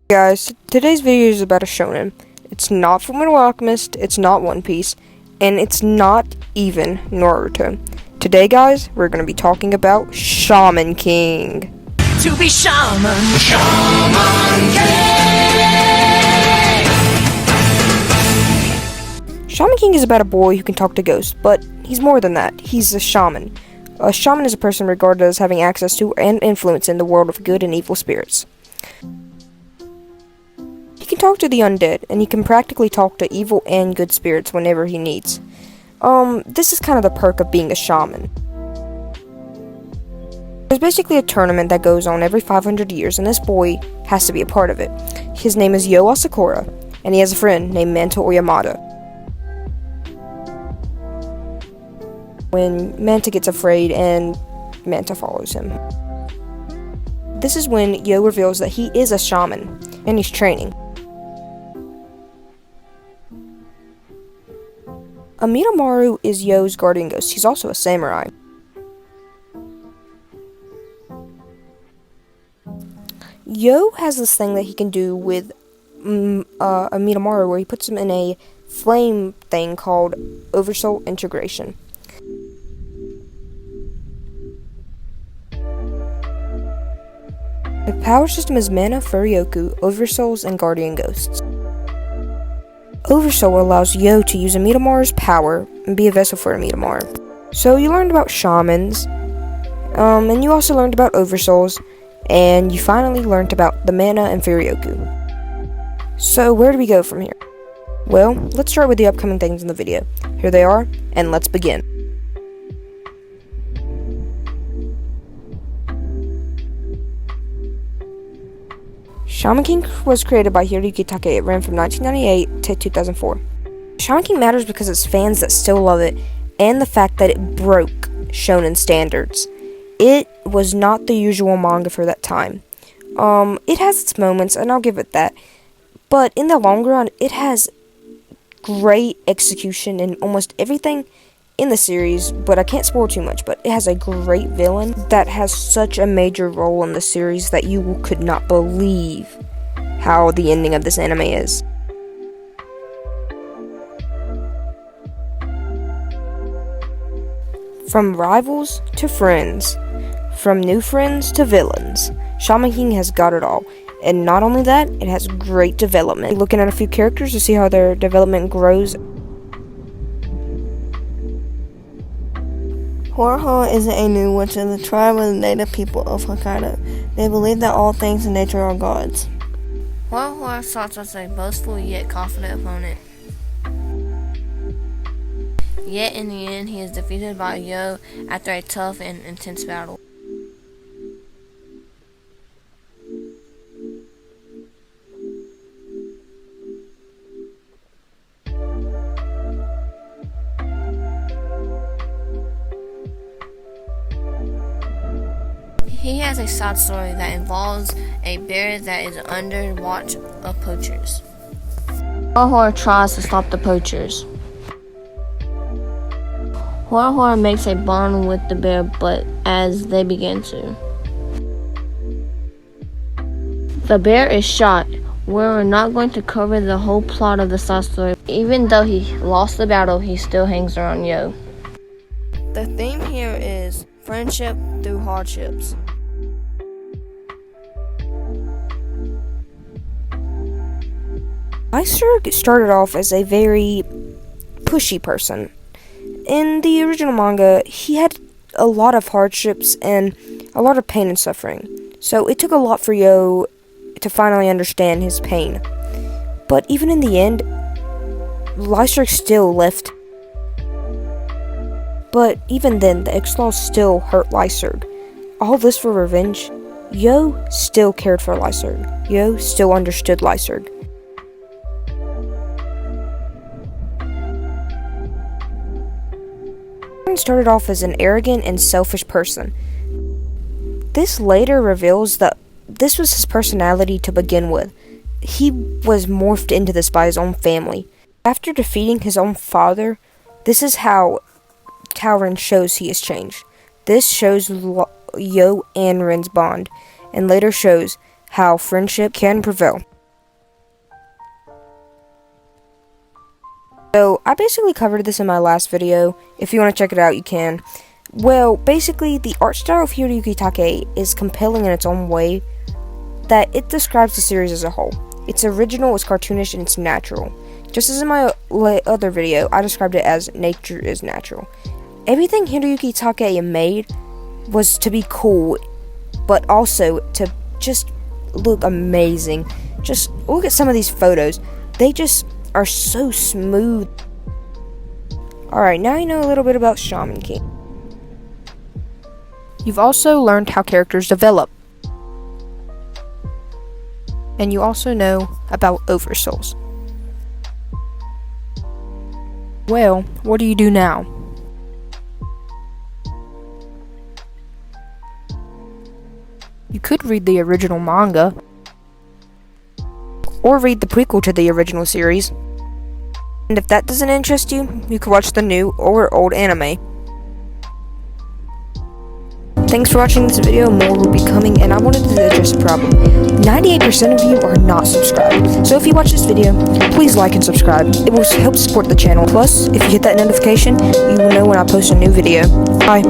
Guys, today's video is about a shonen. It's not Fullmetal Alchemist, it's not One Piece, and it's not even Naruto. Today, guys, we're going to be talking about Shaman King. To be Shaman, Shaman King. Shaman King is about a boy who can talk to ghosts, but he's more than that. He's a shaman. A shaman is a person regarded as having access to and influence in the world of good and evil spirits. He can talk to the undead, and he can practically talk to evil and good spirits whenever he needs. This is kind of the perk of being a shaman. There's basically a tournament that goes on every 500 years, and this boy has to be a part of it. His name is Yo Asakura, and he has a friend named Manta or Yamada. When Manta gets afraid, and Manta follows him. This is when Yo reveals that he is a shaman, and he's training. Amidamaru is Yo's guardian ghost. He's also a samurai. Yo has this thing that he can do with Amidamaru where he puts him in a flame thing called Oversoul Integration. The power system is Mana, Furyoku, Oversouls, and Guardian Ghosts. Oversoul allows Yo to use Amidamaru's power and be a vessel for Amidamaru. So you learned about shamans, and you also learned about Oversouls, and you finally learned about the Mana and Furyoku. So where do we go from here? Well, let's start with the upcoming things in the video. Here they are, and let's begin. Shaman King was created by Hiroyuki Take. It ran from 1998 to 2004. Shaman King matters because it's fans that still love it, and the fact that it broke shonen standards. It was not the usual manga for that time. It has its moments, and I'll give it that. But in the long run, it has great execution in almost everything in the series, but I can't spoil too much, but it has a great villain that has such a major role in the series that you could not believe how the ending of this anime is. From rivals to friends, from new friends to villains, Shaman King has got it all. And not only that, it has great development. Looking at a few characters to see how their development grows. Horohoro is a Ainu, which is a tribe of the native people of Hokkaido. They believe that all things in nature are gods. Horohoro starts as a boastful yet confident opponent. Yet in the end, he is defeated by Yo after a tough and intense battle. He has a side story that involves a bear that is under watch of poachers. Horohoro tries to stop the poachers. Horohoro makes a bond with the bear, but as they begin to, the bear is shot. We're not going to cover the whole plot of the side story. Even though he lost the battle, he still hangs around Yo. The theme here is friendship through hardships. Lyserg started off as a very pushy person. In the original manga, he had a lot of hardships and a lot of pain and suffering. So it took a lot for Yo to finally understand his pain. But even in the end, Lyserg still left. But even then, the X-Laws still hurt Lyserg. All this for revenge. Yo still cared for Lyserg. Yo still understood Lyserg. Started off as an arrogant and selfish person. This later reveals that this was his personality to begin with. He was morphed into this by his own family. After defeating his own father, this is how Ren shows he has changed. This shows Yo and Ren's bond, and later shows how friendship can prevail. So, I basically covered this in my last video. If you want to check it out, you can. Well, basically, the art style of Hiroyuki Take is compelling in its own way that it describes the series as a whole. It's original, it's cartoonish, and it's natural. Just as in my other video, I described it as nature is natural. Everything Hiroyuki Take made was to be cool, but also to just look amazing. Just look at some of these photos. They just are so smooth. Alright, now you know a little bit about Shaman King. You've also learned how characters develop. And you also know about oversouls. Well, what do you do now? You could read the original manga, or read the prequel to the original series. And if that doesn't interest you, you could watch the new or old anime. Thanks for watching this video, more will be coming, and I wanted to address a problem. 98% of you are not subscribed, so if you watch this video, please like and subscribe. It will help support the channel. Plus, if you hit that notification, you will know when I post a new video. Bye.